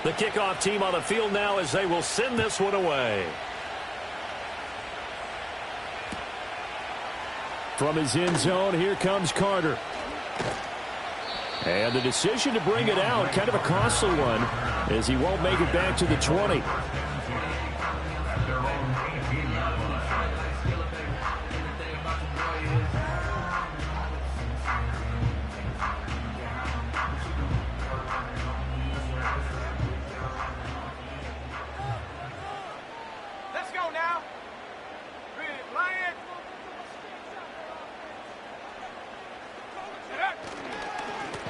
The kickoff team on the field now as they will send this one away. From his end zone, here comes Carter. And the decision to bring it out, kind of a costly one, as he won't make it back to the 20.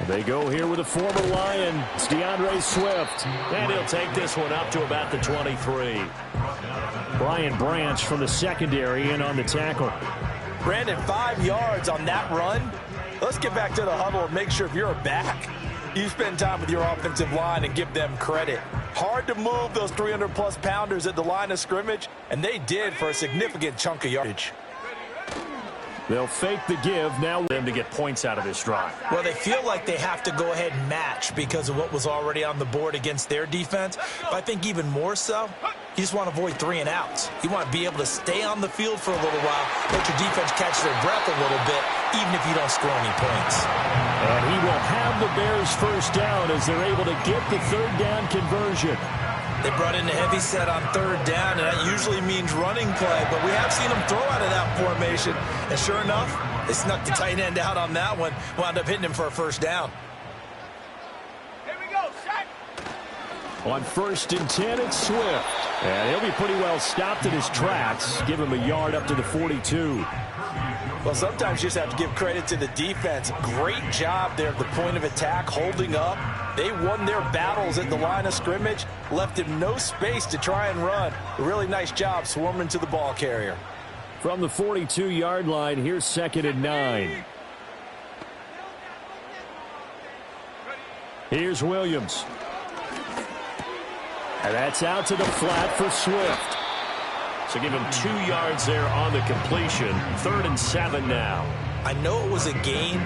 They go here with a former Lion. It's DeAndre Swift. And he'll take this one up to about the 23. Brian Branch from the secondary in on the tackle. Brandon, 5 yards on that run. Let's get back to the huddle and make sure if you're a back, you spend time with your offensive line and give them credit. Hard to move those 300-plus pounders at the line of scrimmage, and they did for a significant chunk of yardage. They'll fake the give now them to get points out of this drive. Well, they feel like they have to go ahead and match because of what was already on the board against their defense. But I think even more so, you just want to avoid 3 and outs. You want to be able to stay on the field for a little while, let your defense catch their breath a little bit, even if you don't score any points. And he will have the Bears first down as they're able to get the third down conversion. They brought in a heavy set on third down, and that usually means running play, but we have seen them throw out of that formation. And sure enough, they snuck the tight end out on that one, wound up hitting him for a first down. Here we go, set. On 1st and 10, it's Swift. And he'll be pretty well stopped in his tracks. Give him a yard up to the 42. Well, sometimes you just have to give credit to the defense. Great job there at the point of attack, holding up. They won their battles at the line of scrimmage, left him no space to try and run. A really nice job swarming to the ball carrier. From the 42-yard line, here's 2nd and 9. Here's Williams. And that's out to the flat for Swift. So give him 2 yards there on the completion. 3rd and 7 now. I know it was a gain,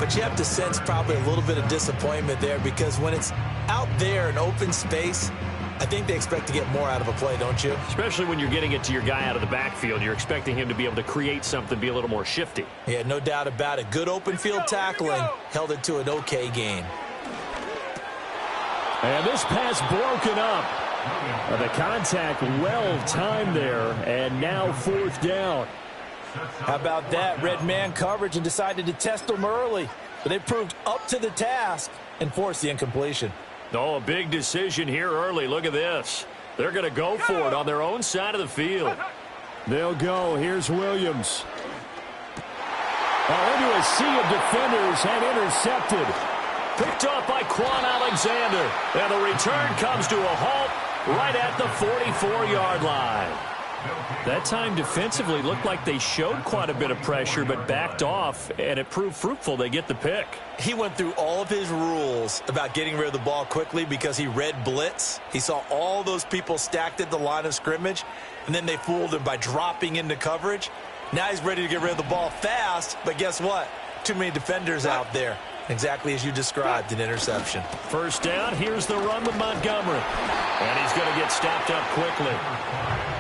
but you have to sense probably a little bit of disappointment there because when it's out there in open space, I think they expect to get more out of a play, don't you? Especially when you're getting it to your guy out of the backfield. You're expecting him to be able to create something, be a little more shifty. Yeah, no doubt about it. Good open field tackling, held it to an okay gain. And this pass broken up. The contact well timed there, and now 4th down. How about that? Red man coverage and decided to test them early. But they proved up to the task and forced the incompletion. Oh, a big decision here early. Look at this. They're going to go for it on their own side of the field. They'll go. Here's Williams. Into a sea of defenders and intercepted. Picked off by Quan Alexander. And the return comes to a halt right at the 44-yard line. That time defensively looked like they showed quite a bit of pressure but backed off, and it proved fruitful. They get the pick. He went through all of his rules about getting rid of the ball quickly because he read blitz. He saw all those people stacked at the line of scrimmage, and then they fooled him by dropping into coverage. Now he's ready to get rid of the ball fast, but guess what? Too many defenders out there. Exactly as you described, an interception. First down, here's the run with Montgomery. And he's going to get stopped up quickly.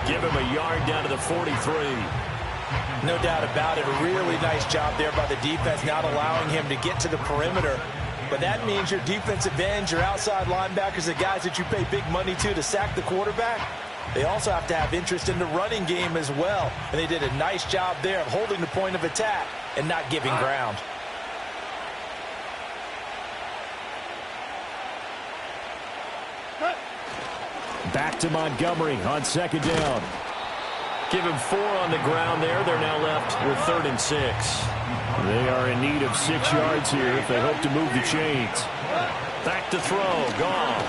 Give him a yard down to the 43. No doubt about it. A really nice job there by the defense, not allowing him to get to the perimeter. But that means your defensive ends, your outside linebackers, the guys that you pay big money to sack the quarterback, they also have to have interest in the running game as well. And they did a nice job there of holding the point of attack and not giving ground. Back to Montgomery on 2nd down. Give him 4 on the ground there. They're now left with 3rd and 6. They are in need of 6 yards here if they hope to move the chains. Back to throw. Goff.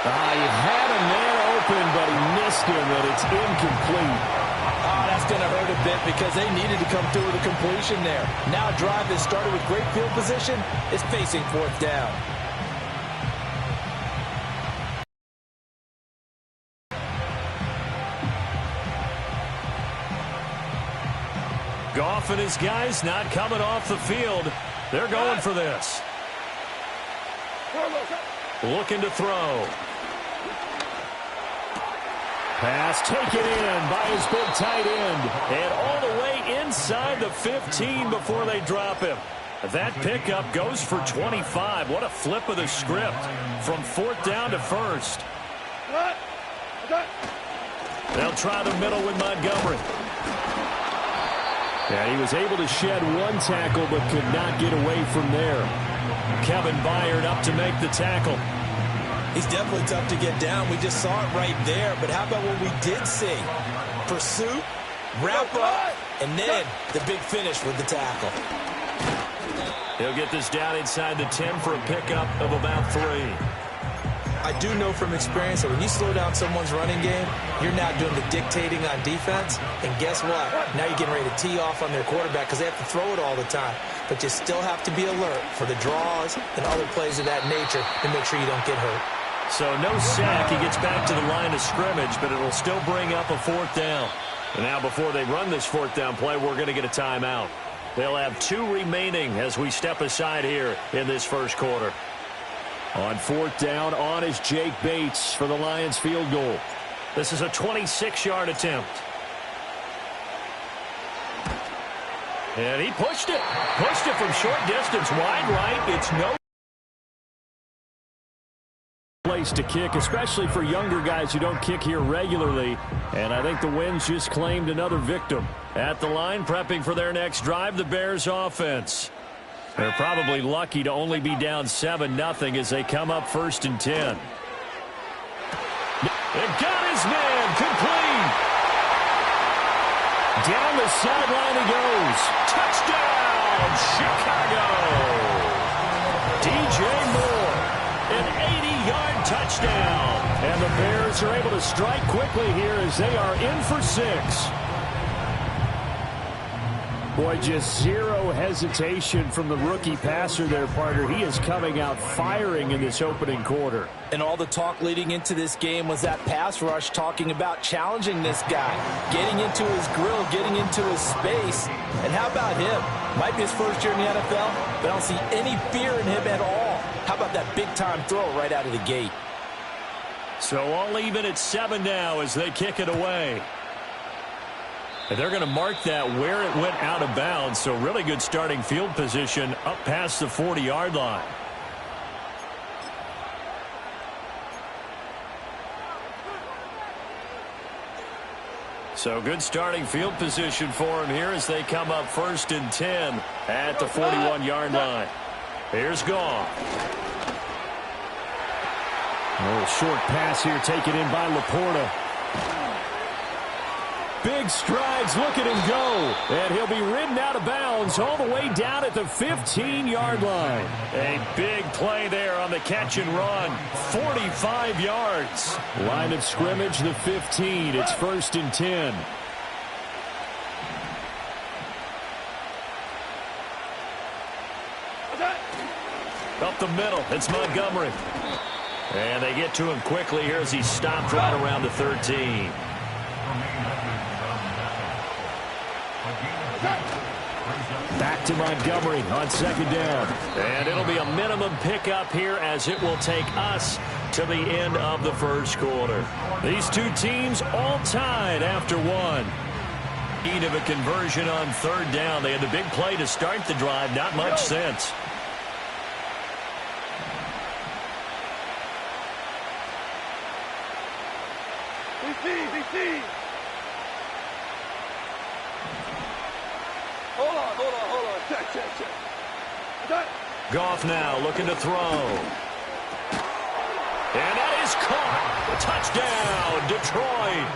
He had a man open, but he missed him, and it's incomplete. That's going to hurt a bit because they needed to come through with a completion there. Now a drive that started with great field position is facing 4th down. Goff and his guys not coming off the field. They're going for this. Looking to throw. Pass taken in by his big tight end. And all the way inside the 15 before they drop him. That pickup goes for 25. What a flip of the script from 4th down to 1st. They'll try the middle with Montgomery. And he was able to shed one tackle but could not get away from there. Kevin Byard up to make the tackle. He's definitely tough to get down. We just saw it right there. But how about what we did see? Pursuit, wrap up, and then the big finish with the tackle. He'll get this down inside the 10 for a pickup of about 3. I do know from experience that when you slow down someone's running game, you're now doing the dictating on defense. And guess what? Now you're getting ready to tee off on their quarterback because they have to throw it all the time. But you still have to be alert for the draws and other plays of that nature to make sure you don't get hurt. So no sack. He gets back to the line of scrimmage, but it'll still bring up a 4th down. And now before they run this 4th down play, we're going to get a timeout. They'll have 2 remaining as we step aside here in this first quarter. On 4th down, on is Jake Bates for the Lions field goal. This is a 26-yard attempt. And he pushed it. Pushed it from short distance, wide right. It's no place to kick, especially for younger guys who don't kick here regularly. And I think the Winds just claimed another victim. At the line, prepping for their next drive, the Bears offense. They're probably lucky to only be down 7-0 as they come up 1st and 10. And got his man complete. Down the sideline he goes. Touchdown, Chicago. DJ Moore, an 80-yard touchdown. And the Bears are able to strike quickly here as they are in for 6. Boy, just zero hesitation from the rookie passer there, partner. He is coming out firing in this opening quarter. And all the talk leading into this game was that pass rush talking about challenging this guy, getting into his grill, getting into his space. And how about him? Might be his first year in the NFL, but I don't see any fear in him at all. How about that big-time throw right out of the gate? So all even at 7 now as they kick it away. And they're going to mark that where it went out of bounds. So really good starting field position up past the 40-yard line. So good starting field position for him here as they come up 1st and 10 at the 41-yard line. Here's Goff. A little short pass here taken in by Laporta. Big strides, look at him go. And he'll be ridden out of bounds all the way down at the 15-yard line. A big play there on the catch and run. 45 yards. Line of scrimmage, the 15. It's 1st and 10. Up the middle, it's Montgomery. And they get to him quickly here as he stopped right around the 13. Back to Montgomery on 2nd down. And it'll be a minimum pickup here as it will take us to the end of the first quarter. These two teams all tied after 1. Need of a conversion on 3rd down. They had the big play to start the drive. Not much since. BC. Hold on. Check. Goff now looking to throw. And that is caught. Touchdown, Detroit.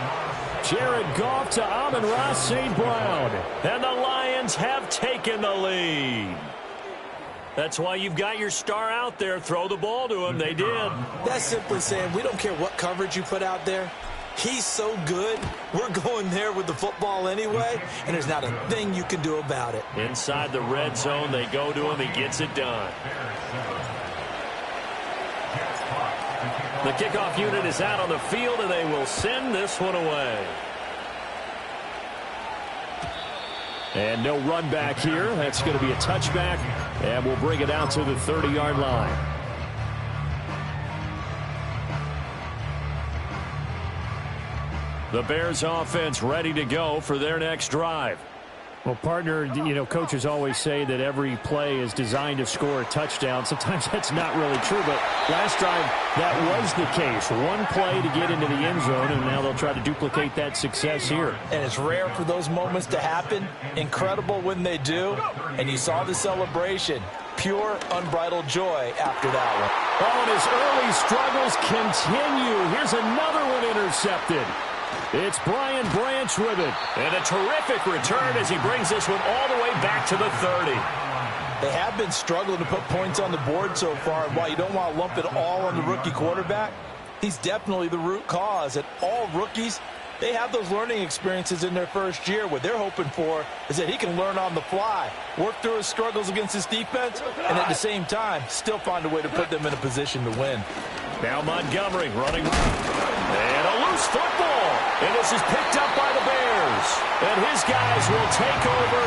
Jared Goff to Amon-Ra St. Brown. And the Lions have taken the lead. That's why you've got your star out there. Throw the ball to him. They did. That's simply saying we don't care what coverage you put out there. He's so good, we're going there with the football anyway, and there's not a thing you can do about it. Inside the red zone, they go to him. He gets it done. The kickoff unit is out on the field, and they will send this one away. And no run back here. That's going to be a touchback, and we'll bring it out to the 30-yard line. The Bears offense ready to go for their next drive. Well, partner, you know, coaches always say that every play is designed to score a touchdown. Sometimes that's not really true, but last drive that was the case. One play to get into the end zone, and now they'll try to duplicate that success here. And it's rare for those moments to happen. Incredible when they do. And you saw the celebration. Pure, unbridled joy after that one. Oh, and his early struggles continue. Here's another one intercepted. It's Brian Branch with it. And a terrific return as he brings this one all the way back to the 30. They have been struggling to put points on the board so far. And while you don't want to lump it all on the rookie quarterback, he's definitely the root cause. And all rookies, they have those learning experiences in their first year. What they're hoping for is that he can learn on the fly, work through his struggles against his defense, and at the same time, still find a way to put them in a position to win. Now Montgomery running. And a loose football. And this is picked up by the Bears. And his guys will take over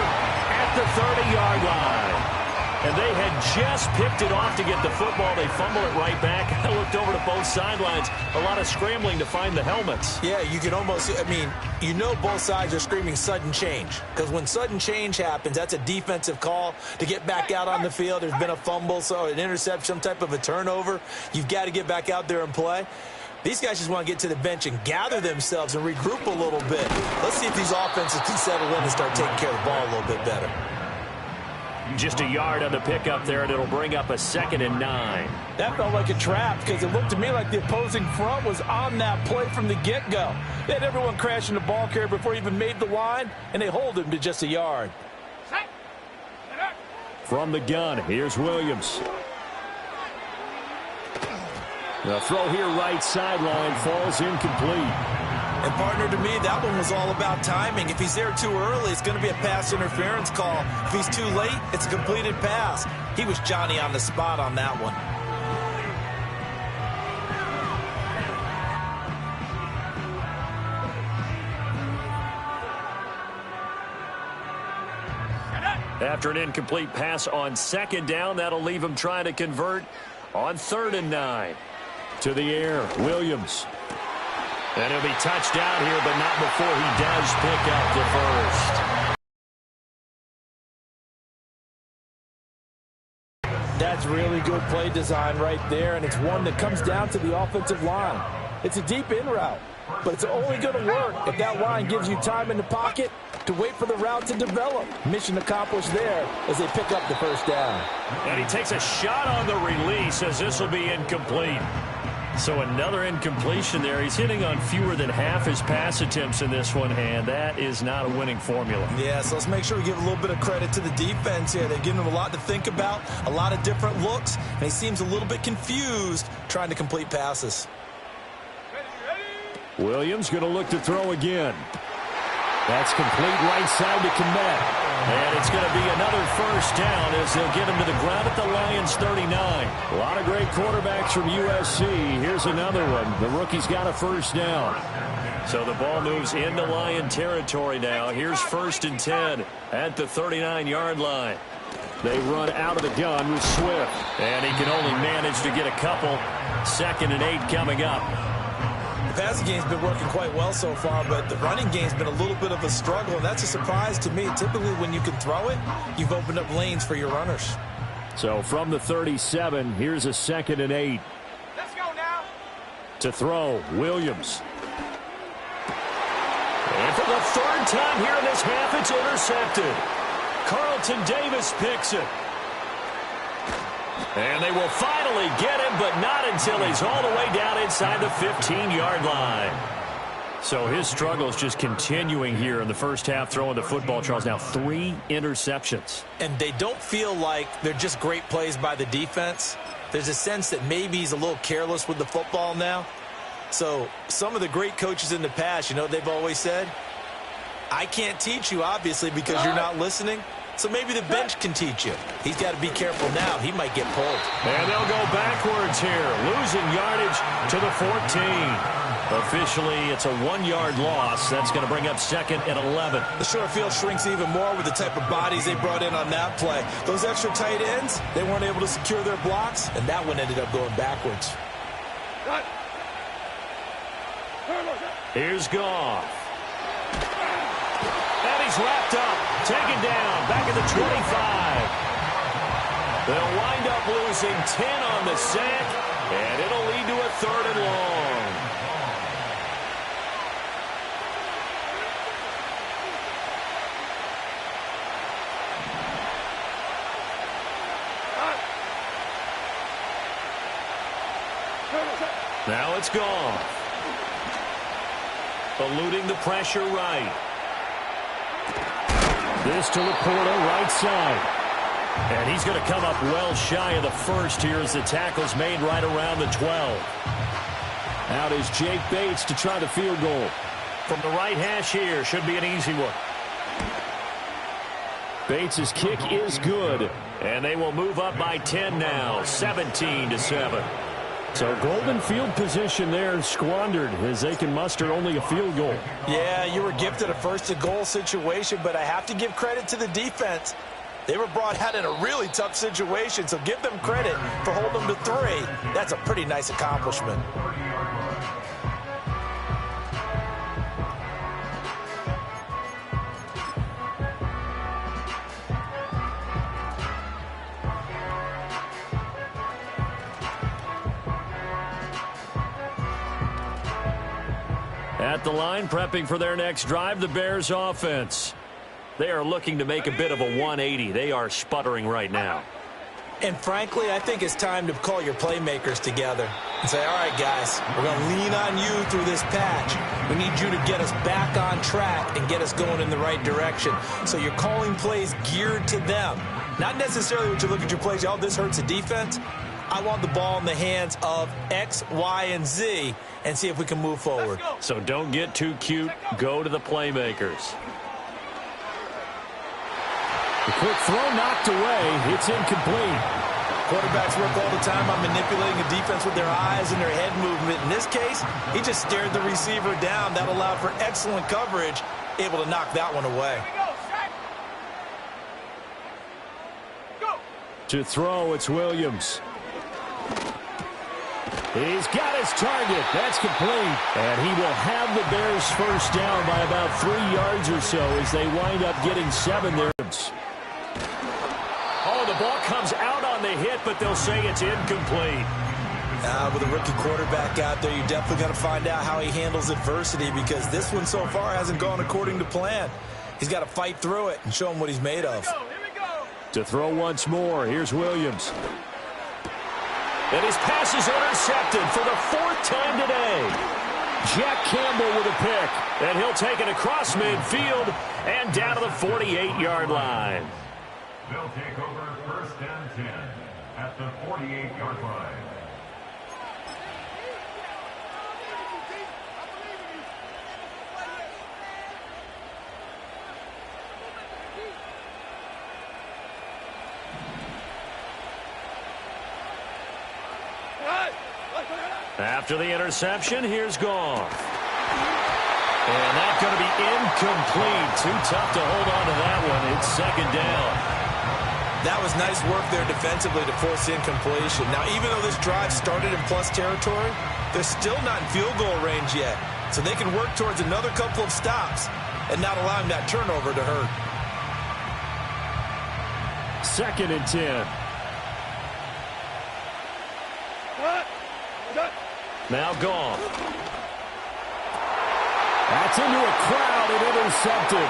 at the 30-yard line. And they had just picked it off to get the football. They fumble it right back. I looked over to both sidelines. A lot of scrambling to find the helmets. Yeah, you can almost, I mean, you know both sides are screaming sudden change. Because when sudden change happens, that's a defensive call to get back out on the field. There's been a fumble, so an interception, some type of a turnover. You've got to get back out there and play. These guys just want to get to the bench and gather themselves and regroup a little bit. Let's see if these offenses can settle in and start taking care of the ball a little bit better. Just a yard on the pickup there, and it'll bring up a 2nd and 9. That felt like a trap because it looked to me like the opposing front was on that play from the get-go. They had everyone crashing the ball carrier before he even made the line, and they hold him to just a yard. From the gun, here's Williams. The throw here right sideline falls incomplete. And, partner, to me, that one was all about timing. If he's there too early, it's going to be a pass interference call. If he's too late, it's a completed pass. He was Johnny on the spot on that one. After an incomplete pass on 2nd down, that'll leave him trying to convert on 3rd and 9. To the air, Williams. And he'll be touched down here, but not before he does pick up the first. That's really good play design right there, and it's one that comes down to the offensive line. It's a deep in route, but it's only going to work if that line gives you time in the pocket to wait for the route to develop. Mission accomplished there as they pick up the first down. And he takes a shot on the release as this will be incomplete. So another incompletion there. He's hitting on fewer than half his pass attempts in this one, and that is not a winning formula. Yeah, so let's make sure we give a little bit of credit to the defense here. They've given him a lot to think about, a lot of different looks, and he seems a little bit confused trying to complete passes. Williams going to look to throw again. That's complete right side to Kmet. And it's going to be another first down as they'll get him to the ground at the Lions 39. A lot of great quarterbacks from USC. Here's another one. The rookie's got a first down. So the ball moves into Lion territory now. Here's 1st and 10 at the 39-yard line. They run out of the gun with Swift. And he can only manage to get a couple. 2nd and 8 coming up. The passing game's been working quite well so far, but the running game's been a little bit of a struggle, and that's a surprise to me. Typically, when you can throw it, you've opened up lanes for your runners. So from the 37, here's a 2nd and 8. Let's go now. To throw, Williams. And for the 3rd time here in this half, it's intercepted. Carlton Davis picks it. And they will finally get him, but not until he's all the way down inside the 15-yard line. So his struggles just continuing here in the first half, throwing the football, Charles. Now 3 interceptions. And they don't feel like they're just great plays by the defense. There's a sense that maybe he's a little careless with the football now. So some of the great coaches in the past, you know what they've always said? I can't teach you, obviously, because you're not listening. So maybe the bench can teach you. He's got to be careful now. He might get pulled. And they'll go backwards here, losing yardage to the 14. Officially, it's a 1-yard loss. That's going to bring up second and 11. The short field shrinks even more with the type of bodies they brought in on that play. Those extra tight ends, they weren't able to secure their blocks, and that one ended up going backwards. Here's Goff. And he's wrapped up, taken down, back at the 25. They'll wind up losing 10 on the sack, and it'll lead to a 3rd and long. Now it's Goff. Eluding the pressure right. This to Laporta, right side. And he's going to come up well shy of the first here as the tackle's made right around the 12. Out is Jake Bates to try the field goal. From the right hash here, should be an easy one. Bates' kick is good, and they will move up by 10 now, 17-7. So golden field position there squandered as they can muster only a field goal. Yeah, you were gifted a first-and-goal situation, but I have to give credit to the defense. They were brought out in a really tough situation, so give them credit for holding them to 3. That's a pretty nice accomplishment. At the line, prepping for their next drive, the Bears offense. They are looking to make a bit of a 180. They are sputtering right now. And frankly, I think it's time to call your playmakers together and say, all right, guys, we're going to lean on you through this patch. We need you to get us back on track and get us going in the right direction. So you're calling plays geared to them. Not necessarily when you look at your plays, oh, this hurts the defense. I want the ball in the hands of X, Y, and Z and see if we can move forward. So don't get too cute. Go to the playmakers. The quick throw knocked away. It's incomplete. Quarterbacks work all the time on manipulating a defense with their eyes and their head movement. In this case, he just stared the receiver down. That allowed for excellent coverage, able to knock that one away. To throw, it's Williams. He's got his target. That's complete. And he will have the Bears first down by about 3 yards or so as they wind up getting 7 there. Oh, the ball comes out on the hit, but they'll say it's incomplete. With a rookie quarterback out there, you're definitely going to find out how he handles adversity because this one so far hasn't gone according to plan. He's got to fight through it and show him what he's made of. Here we go. To throw once more, here's Williams. And his pass is intercepted for the 4th time today. Jack Campbell with a pick. And he'll take it across midfield and down to the 48-yard line. They'll take over 1st and 10 at the 48-yard line. After the interception, here's Goff. And that's going to be incomplete. Too tough to hold on to that one. It's 2nd down. That was nice work there defensively to force incompletion. Now, even though this drive started in plus territory, they're still not in field goal range yet. So they can work towards another couple of stops and not allowing that turnover to hurt. 2nd and 10. Now Goff. That's into a crowd and intercepted.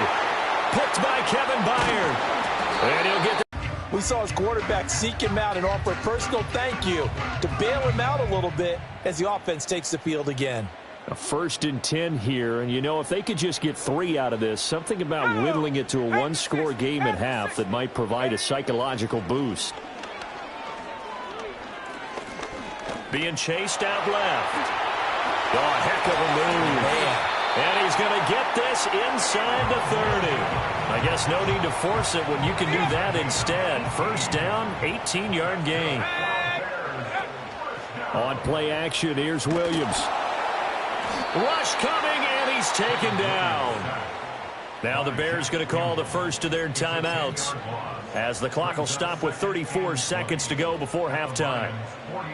Picked by Kevin Byard. And he'll get the We saw his quarterback seek him out and offer a personal thank you to bail him out a little bit as the offense takes the field again. A 1st and 10 here, and you know, if they could just get 3 out of this, something about whittling it to a 1-score game at half that might provide a psychological boost. Being chased out left. Oh, heck of a move. Man. And he's going to get this inside the 30. I guess no need to force it when you can do that instead. 1st down, 18-yard gain. On play action, here's Williams. Rush coming, and he's taken down. Now the Bears going to call the first of their timeouts as the clock will stop with 34 seconds to go before halftime.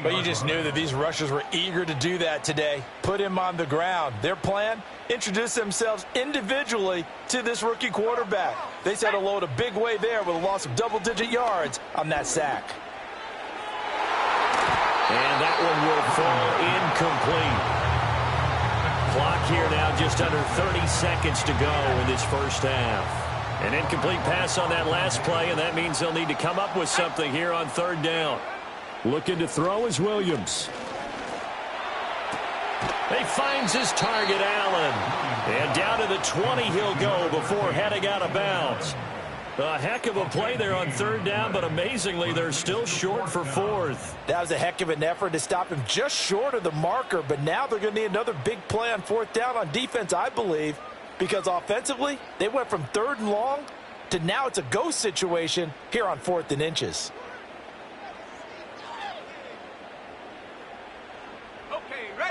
But you just knew that these rushers were eager to do that today. Put him on the ground. Their plan, introduce themselves individually to this rookie quarterback. They said hello in a big way there with a loss of double-digit yards on that sack. And that one will fall incomplete. Clock here now just under 30 seconds to go in this first half. An incomplete pass on that last play, and that means they'll need to come up with something here on third down. Looking to throw is Williams. He finds his target, Allen. And down to the 20 he'll go before heading out of bounds. A heck of a play there on third down, but amazingly, they're still short for fourth. That was a heck of an effort to stop him just short of the marker, but now they're going to need another big play on fourth down on defense, I believe, because offensively, they went from 3rd and long to now it's a go situation here on 4th and inches.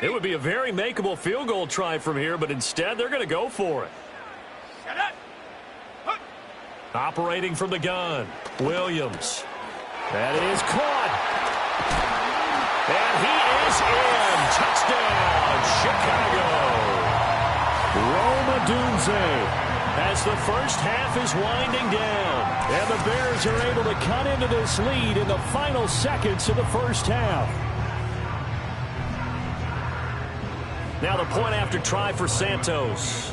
It would be a very makeable field goal try from here, but instead they're going to go for it. Operating from the gun, Williams. That is caught. And he is in. Touchdown, Chicago. Rome Odunze as the first half is winding down. And the Bears are able to cut into this lead in the final seconds of the first half. Now the point after try for Santos.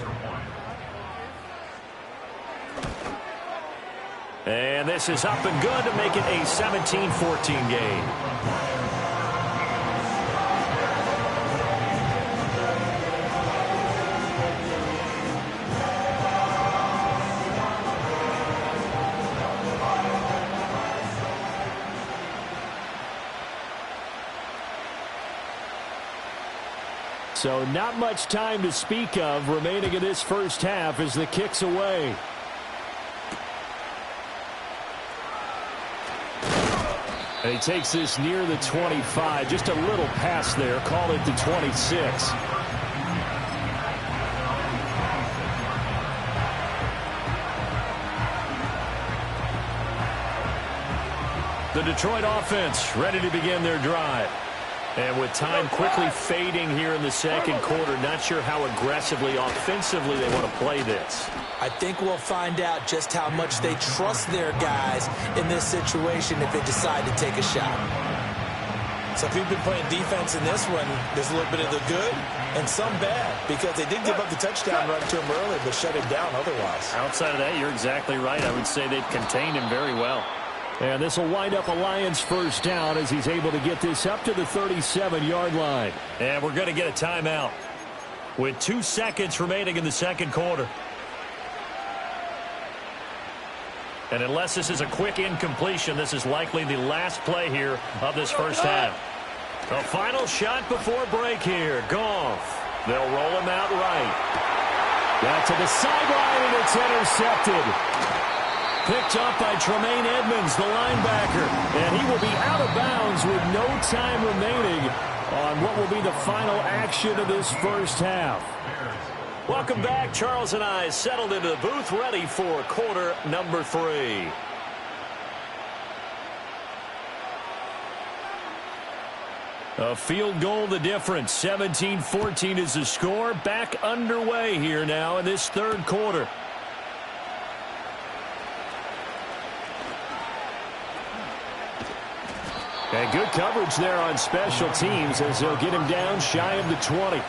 And this is up and good to make it a 17-14 game. So not much time to speak of remaining in this first half as the kick's away. And he takes this near the 25. Just a little pass there. Call it the 26. The Detroit offense ready to begin their drive. And with time quickly fading here in the second quarter, not sure how aggressively, offensively they want to play this. I think we'll find out just how much they trust their guys in this situation if they decide to take a shot. So if you've been playing defense in this one, there's a little bit of the good and some bad because they did give up the touchdown run to him early but shut him down otherwise. Outside of that, you're exactly right. I would say they've contained him very well. And this will wind up a Lions first down as he's able to get this up to the 37-yard line. And we're going to get a timeout with 2 seconds remaining in the second quarter. And unless this is a quick incompletion, this is likely the last play here of this first half. A final shot before break here. Goff. They'll roll him out right. Got to the sideline, and it's intercepted. Picked up by Tremaine Edmonds, the linebacker. And he will be out of bounds with no time remaining on what will be the final action of this first half. Welcome back. Charles and I settled into the booth ready for quarter number 3. A field goal the difference. 17-14 is the score. Back underway here now in this third quarter. And good coverage there on special teams as they'll get him down shy of the 20.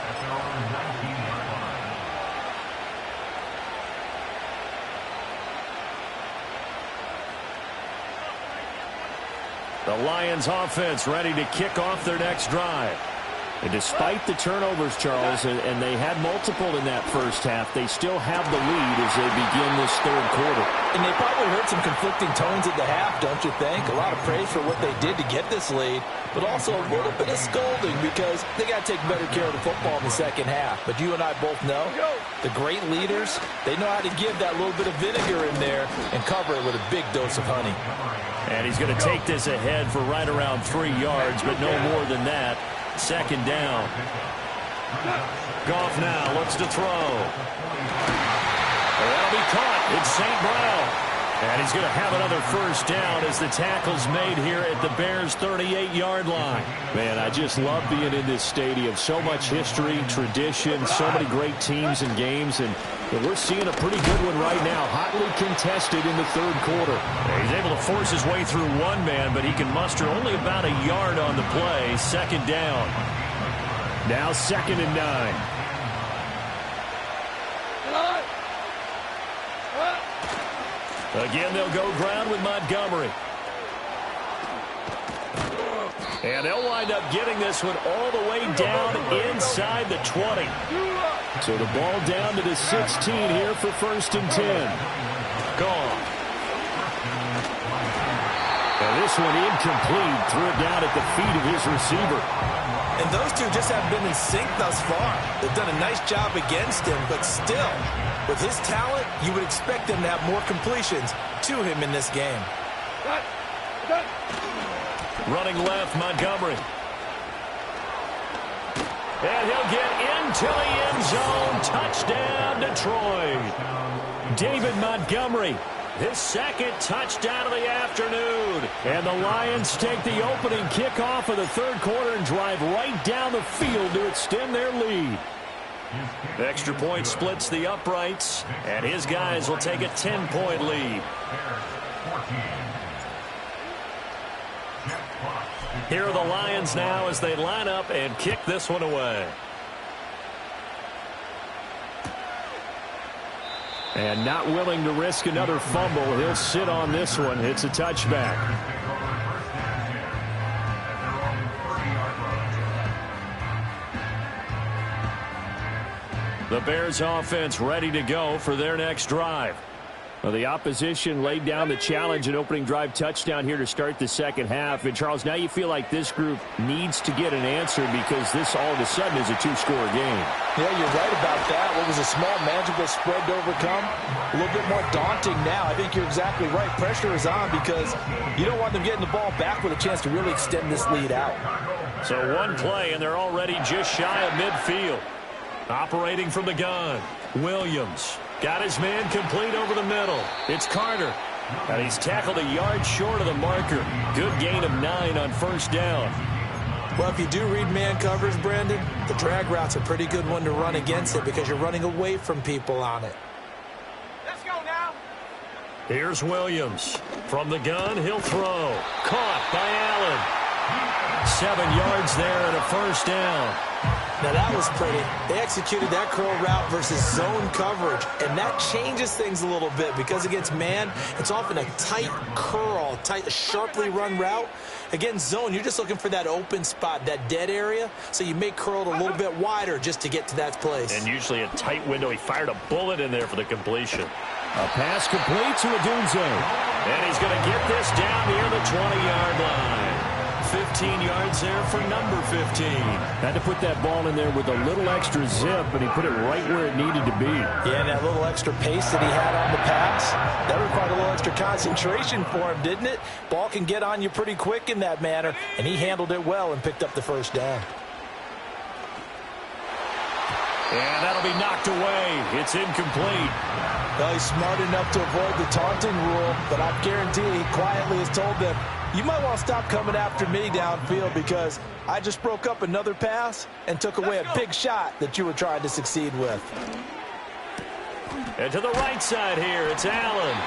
The Lions offense ready to kick off their next drive. And despite the turnovers, Charles, and they had multiple in that first half, they still have the lead as they begin this third quarter. And they probably heard some conflicting tones at the half, don't you think? A lot of praise for what they did to get this lead, but also a little bit of scolding because they got to take better care of the football in the second half. But you and I both know the great leaders, they know how to give that little bit of vinegar in there and cover it with a big dose of honey. And he's going to take this ahead for right around 3 yards, but no more than that. Second down. Goff now looks to throw. That'll be caught. It's St. Brown. And he's going to have another first down as the tackle's made here at the Bears' 38-yard line. Man, I just love being in this stadium. So much history, tradition, so many great teams and games. And we're seeing a pretty good one right now, hotly contested in the third quarter. He's able to force his way through one man, but he can muster only about a yard on the play. Second down. Now 2nd and 9. Again, they'll go ground with Montgomery. And they'll wind up getting this one all the way down inside the 20. So the ball down to the 16 here for 1st and 10. Gone. And this one incomplete. Threw it down at the feet of his receiver. And those two just haven't been in sync thus far. They've done a nice job against him, but still, with his talent, you would expect them to have more completions to him in this game. Running left, Montgomery. And he'll get into the end zone. Touchdown, Detroit. David Montgomery, his 2nd touchdown of the afternoon. And the Lions take the opening kickoff of the third quarter and drive right down the field to extend their lead. The extra point splits the uprights, and his guys will take a 10-point lead. Here are the Lions now as they line up and kick this one away. And not willing to risk another fumble, he'll sit on this one. It's a touchback. The Bears offense ready to go for their next drive. Well, the opposition laid down the challenge, an opening drive touchdown here to start the second half. And, Charles, now you feel like this group needs to get an answer because this all of a sudden is a 2-score game. Yeah, you're right about that. What was a small, manageable spread to overcome? A little bit more daunting now. I think you're exactly right. Pressure is on because you don't want them getting the ball back with a chance to really extend this lead out. So one play, and they're already just shy of midfield. Operating from the gun, Williams. Got his man complete over the middle. It's Carter. And he's tackled a yard short of the marker. Good gain of 9 on first down. Well, if you do read man coverage, Brandon, the drag route's a pretty good one to run against it because you're running away from people on it. Let's go now. Here's Williams. From the gun, he'll throw. Caught by Allen. 7 yards there and a first down. Now that was pretty. They executed that curl route versus zone coverage, and that changes things a little bit because against man, it's often a tight curl, tight, sharply run route. Against zone, you're just looking for that open spot, that dead area, so you make curl a little bit wider just to get to that place. And usually a tight window. He fired a bullet in there for the completion. A pass complete to Odunze. And he's going to get this down near the 20-yard line. 15 yards there for number 15. Had to put that ball in there with a little extra zip, and he put it right where it needed to be. Yeah, and that little extra pace that he had on the pass, that required a little extra concentration for him, didn't it? Ball can get on you pretty quick in that manner, and he handled it well and picked up the first down. And that'll be knocked away. It's incomplete. Well, he's smart enough to avoid the taunting rule, but I guarantee he quietly has told them, you might want to stop coming after me downfield because I just broke up another pass and took away a big shot that you were trying to succeed with. And to the right side here, it's Allen.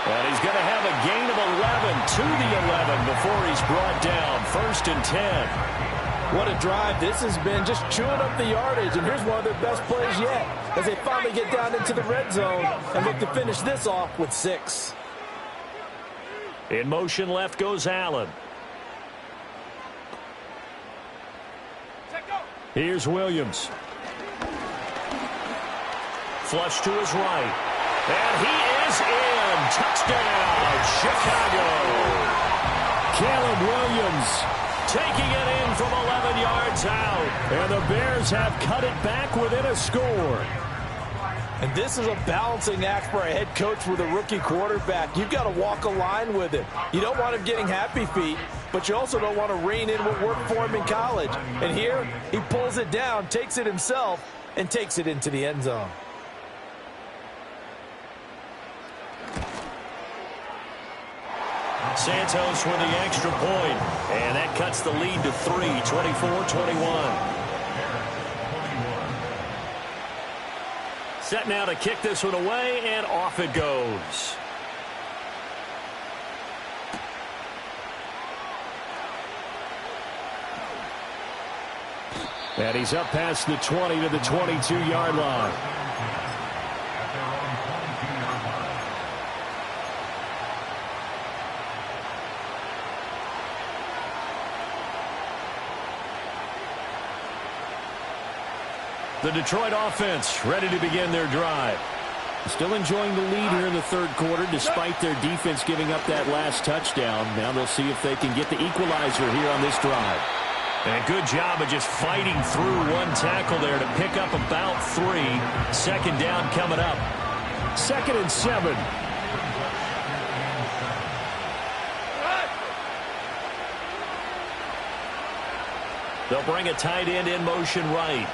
And he's going to have a gain of 11 to the 11 before he's brought down. 1st and 10. What a drive this has been, just chewing up the yardage. And here's one of their best plays yet as they finally get down into the red zone and look to finish this off with 6. In motion left goes Allen. Here's Williams. Flush to his right. And he is in. Touchdown, Chicago. Caleb Williams taking it in from 11 yards out. And the Bears have cut it back within a score. And this is a balancing act for a head coach with a rookie quarterback. You've got to walk a line with him. You don't want him getting happy feet, but you also don't want to rein in what worked for him in college. And here, he pulls it down, takes it himself, and takes it into the end zone. Santos with the extra point, and that cuts the lead to 3, 24-21. Set now to kick this one away, and off it goes. And he's up past the 20 to the 22-yard line. The Detroit offense ready to begin their drive. Still enjoying the lead here in the third quarter despite their defense giving up that last touchdown. Now they'll see if they can get the equalizer here on this drive. And good job of just fighting through one tackle there to pick up about 3. Second down coming up. 2nd and 7. They'll bring a tight end in motion right.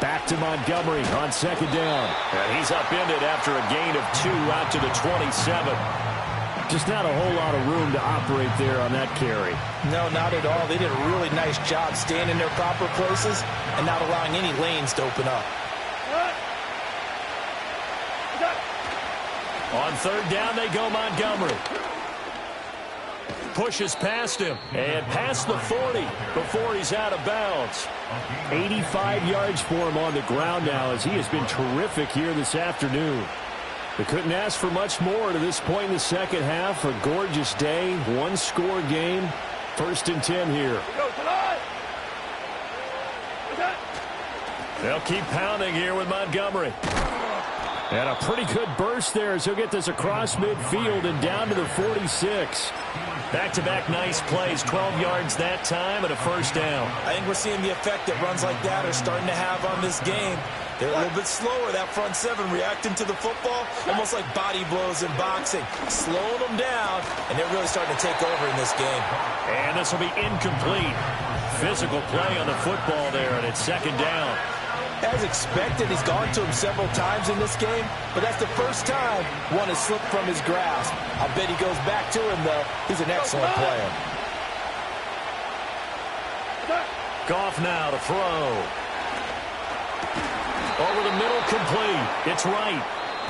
Back to Montgomery on 2nd down. And he's upended after a gain of 2 out to the 27. Just not a whole lot of room to operate there on that carry. No, not at all. They did a really nice job staying in their proper places and not allowing any lanes to open up. On 3rd down, they go Montgomery. Pushes past him and past the 40 before he's out of bounds. 85 yards for him on the ground now as he has been terrific here this afternoon. They couldn't ask for much more to this point in the second half. A gorgeous day, one-score game. 1st and 10 here. They'll keep pounding here with Montgomery. And a pretty good burst there as he'll get this across midfield and down to the 46. Back-to-back nice plays, 12 yards that time and a 1st down. I think we're seeing the effect that runs like that are starting to have on this game. They're a little bit slower, that front 7, reacting to the football, almost like body blows in boxing. Slowing them down, and they're really starting to take over in this game. And this will be incomplete. Physical play on the football there, and it's 2nd down. As expected, he's gone to him several times in this game, but that's the first time one has slipped from his grasp. I bet he goes back to him, though. He's an excellent player. Goff now to throw. Over the middle, complete. It's right.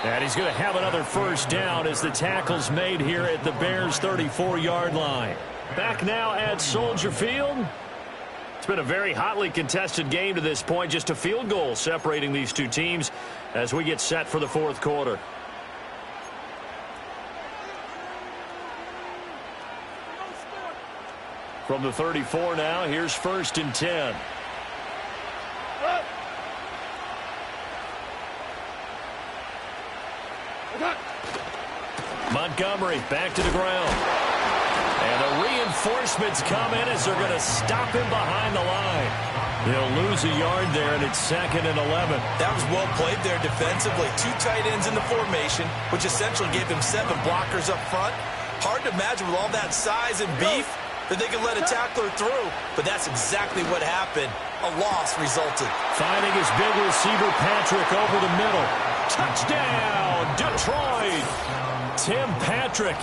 And he's going to have another 1st down as the tackle's made here at the Bears' 34-yard line. Back now at Soldier Field. It's been a very hotly contested game to this point. Just a field goal separating these two teams as we get set for the 4th quarter. From the 34 now, here's 1st and 10. Montgomery back to the ground. And the reinforcements come in as they're going to stop him behind the line. They'll lose a yard there, and it's 2nd and 11. That was well played there defensively. 2 tight ends in the formation, which essentially gave him 7 blockers up front. Hard to imagine with all that size and beef that they could let a tackler through, but that's exactly what happened. A loss resulted. Finding his big receiver, Patrick, over the middle. Touchdown, Detroit! Tim Patrick,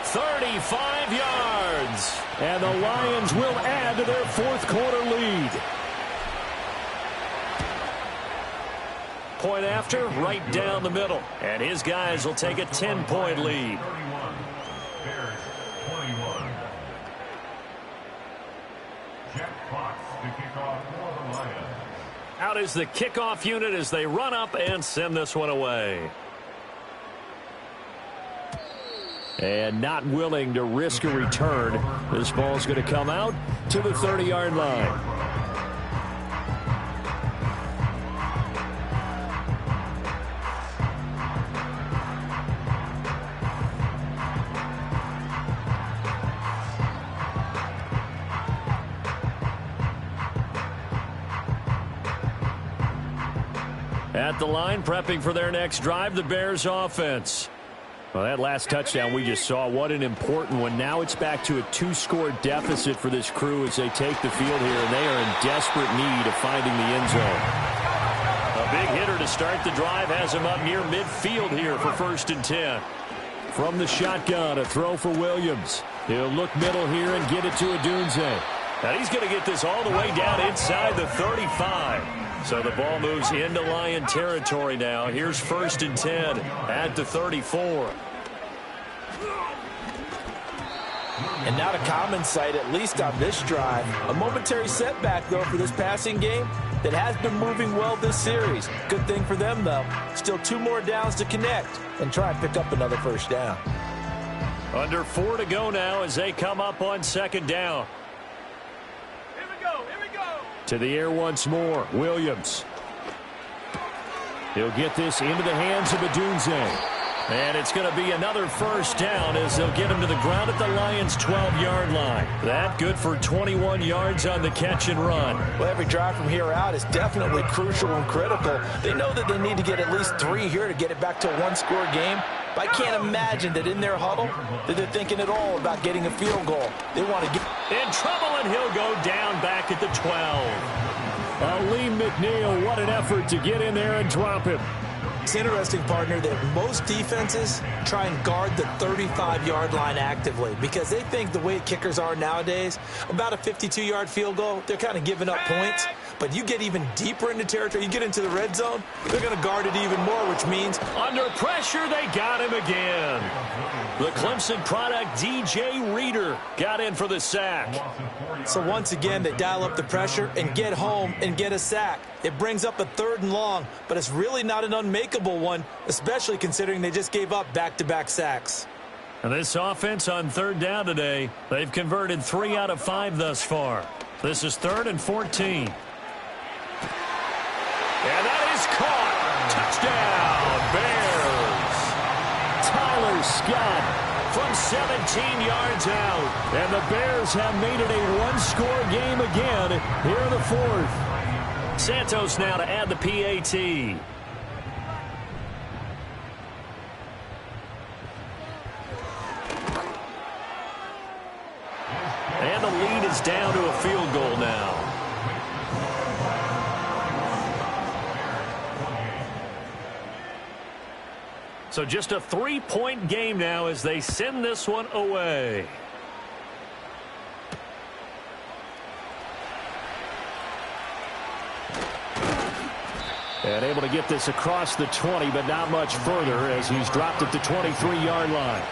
35 yards. And the Lions will add to their 4th quarter lead. Point after, right down the middle. And his guys will take a 10-point lead. Bears 21. Jeff Fox to kick off for the Lions. Out is the kickoff unit as they run up and send this one away. And not willing to risk a return. This ball's going to come out to the 30-yard line. At the line, prepping for their next drive, the Bears offense. Well, that last touchdown we just saw, what an important one. Now it's back to a 2-score deficit for this crew as they take the field here, and they are in desperate need of finding the end zone. A big hitter to start the drive has him up near midfield here for 1st and 10. From the shotgun, a throw for Williams. He'll look middle here and get it to Odunze. And he's going to get this all the way down inside the 35. So the ball moves into Lion territory now. Here's 1st and 10 at the 34. And not a common sight, at least on this drive. A momentary setback, though, for this passing game that has been moving well this series. Good thing for them, though. Still 2 more downs to connect and try and pick up another 1st down. Under 4 to go now as they come up on 2nd down. Here we go. Here we go. To the air once more. Williams. He'll get this into the hands of Odunze. And it's going to be another 1st down as they'll get him to the ground at the Lions' 12-yard line. That good for 21 yards on the catch and run. Well, every drive from here out is definitely crucial and critical. They know that they need to get at least 3 here to get it back to a 1-score game. But I can't imagine that in their huddle that they're thinking at all about getting a field goal. They want to get in trouble, and he'll go down back at the 12. Lee McNeil, what an effort to get in there and drop him. It's interesting, partner, that most defenses try and guard the 35-yard line actively because they think the way kickers are nowadays, about a 52-yard field goal, they're kind of giving up points. But you get even deeper into territory, you get into the red zone, they're going to guard it even more, which means under pressure, they got him again. The Clemson product, DJ Reader, got in for the sack. So once again, they dial up the pressure and get home and get a sack. It brings up a 3rd and long, but it's really not an unmakeable one, especially considering they just gave up back-to-back sacks. And this offense on 3rd down today, they've converted 3 out of 5 thus far. This is 3rd and 14. And that is caught. Touchdown, Bears. Tyler Scott from 17 yards out. And the Bears have made it a 1-score game again here in the 4th. Santos now to add the PAT. And the lead is down to a field goal now. So just a 3-point game now as they send this one away. And able to get this across the 20, but not much further as he's dropped at the 23-yard line.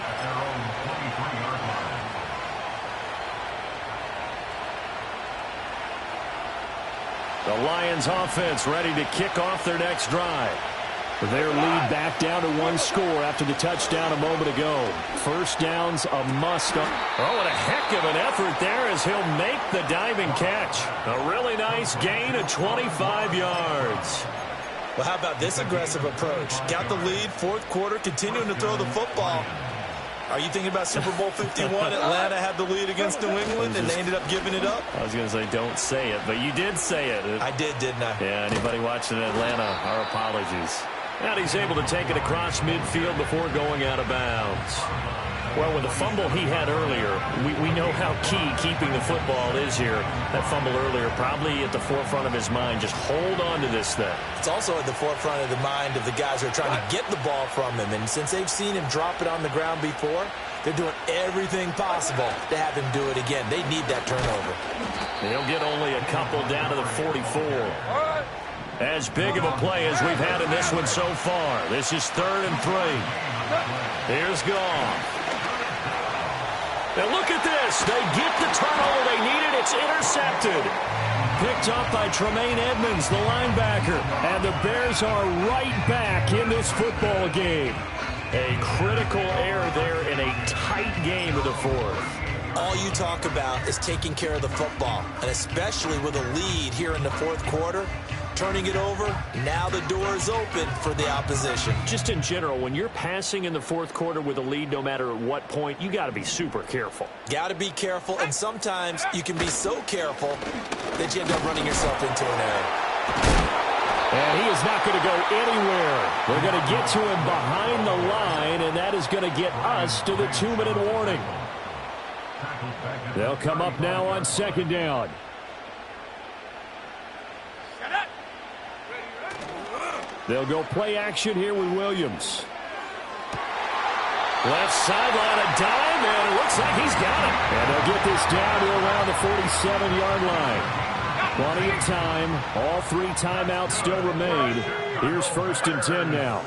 The Lions offense ready to kick off their next drive. Their lead back down to 1 score after the touchdown a moment ago. 1st down's a must. Oh, and a heck of an effort there as he'll make the diving catch. A really nice gain of 25 yards. Well, how about this aggressive approach? Got the lead, 4th quarter, continuing to throw the football. Are you thinking about Super Bowl 51? Atlanta had the lead against New England, and they ended up giving it up? I was going to say, don't say it, but you did say it. I did, didn't I? Yeah, anybody watching Atlanta, our apologies. And he's able to take it across midfield before going out of bounds. Well, with the fumble he had earlier, we know how key keeping the football is here. That fumble earlier probably at the forefront of his mind. Just hold on to this thing. It's also at the forefront of the mind of the guys who are trying to get the ball from him. And since they've seen him drop it on the ground before, they're doing everything possible to have him do it again. They need that turnover. He'll get only a couple down to the 44. As big of a play as we've had in this one so far. This is 3rd and 3. Here's Goff. Now look at this. They get the turnover they needed. It's intercepted. Picked up by Tremaine Edmonds, the linebacker. And the Bears are right back in this football game. A critical error there in a tight game of the 4th. All you talk about is taking care of the football, and especially with a lead here in the 4th quarter. Turning it over, now the door is open for the opposition. Just in general, when you're passing in the 4th quarter with a lead, no matter at what point, you got to be super careful. Got to be careful, and sometimes you can be so careful that you end up running yourself into an error. And he is not going to go anywhere. They're going to get to him behind the line, and that is going to get us to the 2-minute warning. They'll come up now on second down. They'll go play action here with Williams. Left sideline, a dive, and it looks like he's got it. And they'll get this down to around the 47-yard line. Plenty of time. All 3 timeouts still remain. Here's 1st and 10 now.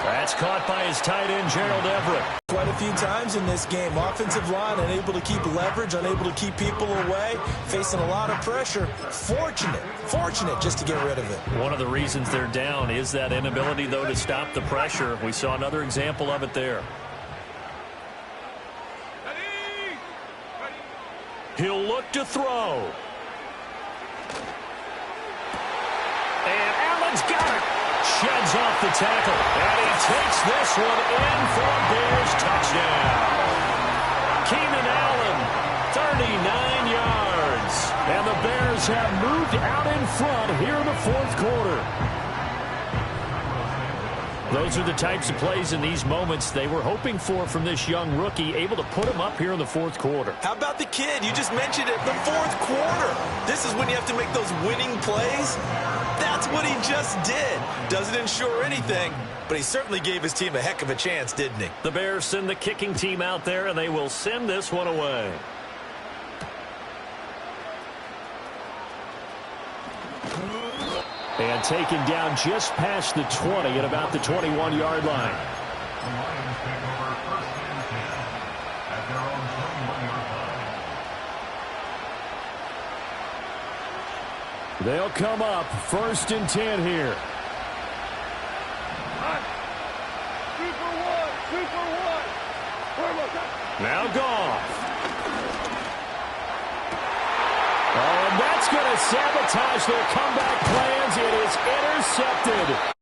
That's caught by his tight end, Gerald Everett. Quite a few times in this game. Offensive line unable to keep leverage, unable to keep people away, facing a lot of pressure. Fortunate just to get rid of it. One of the reasons they're down is that inability, though, to stop the pressure. We saw another example of it there. He'll look to throw. And Allen's got it. Sheds off the tackle. And he takes this one in for a Bears touchdown. Keenan Allen, 39 yards. And the Bears have moved out in front here in the 4th quarter. Those are the types of plays in these moments they were hoping for from this young rookie, able to put him up here in the 4th quarter. How about the kid? You just mentioned it, the 4th quarter. This is when you have to make those winning plays. That's what he just did. Doesn't ensure anything, but he certainly gave his team a heck of a chance, didn't he? The Bears send the kicking team out there, and they will send this one away. And taken down just past the 20 at about the 21-yard line. The Lions take over 1st and 10 at their own 21-yard line. They'll come up 1st and 10 here. Now Goff. Oh, and that's going to sabotage their comeback plans. It is intercepted.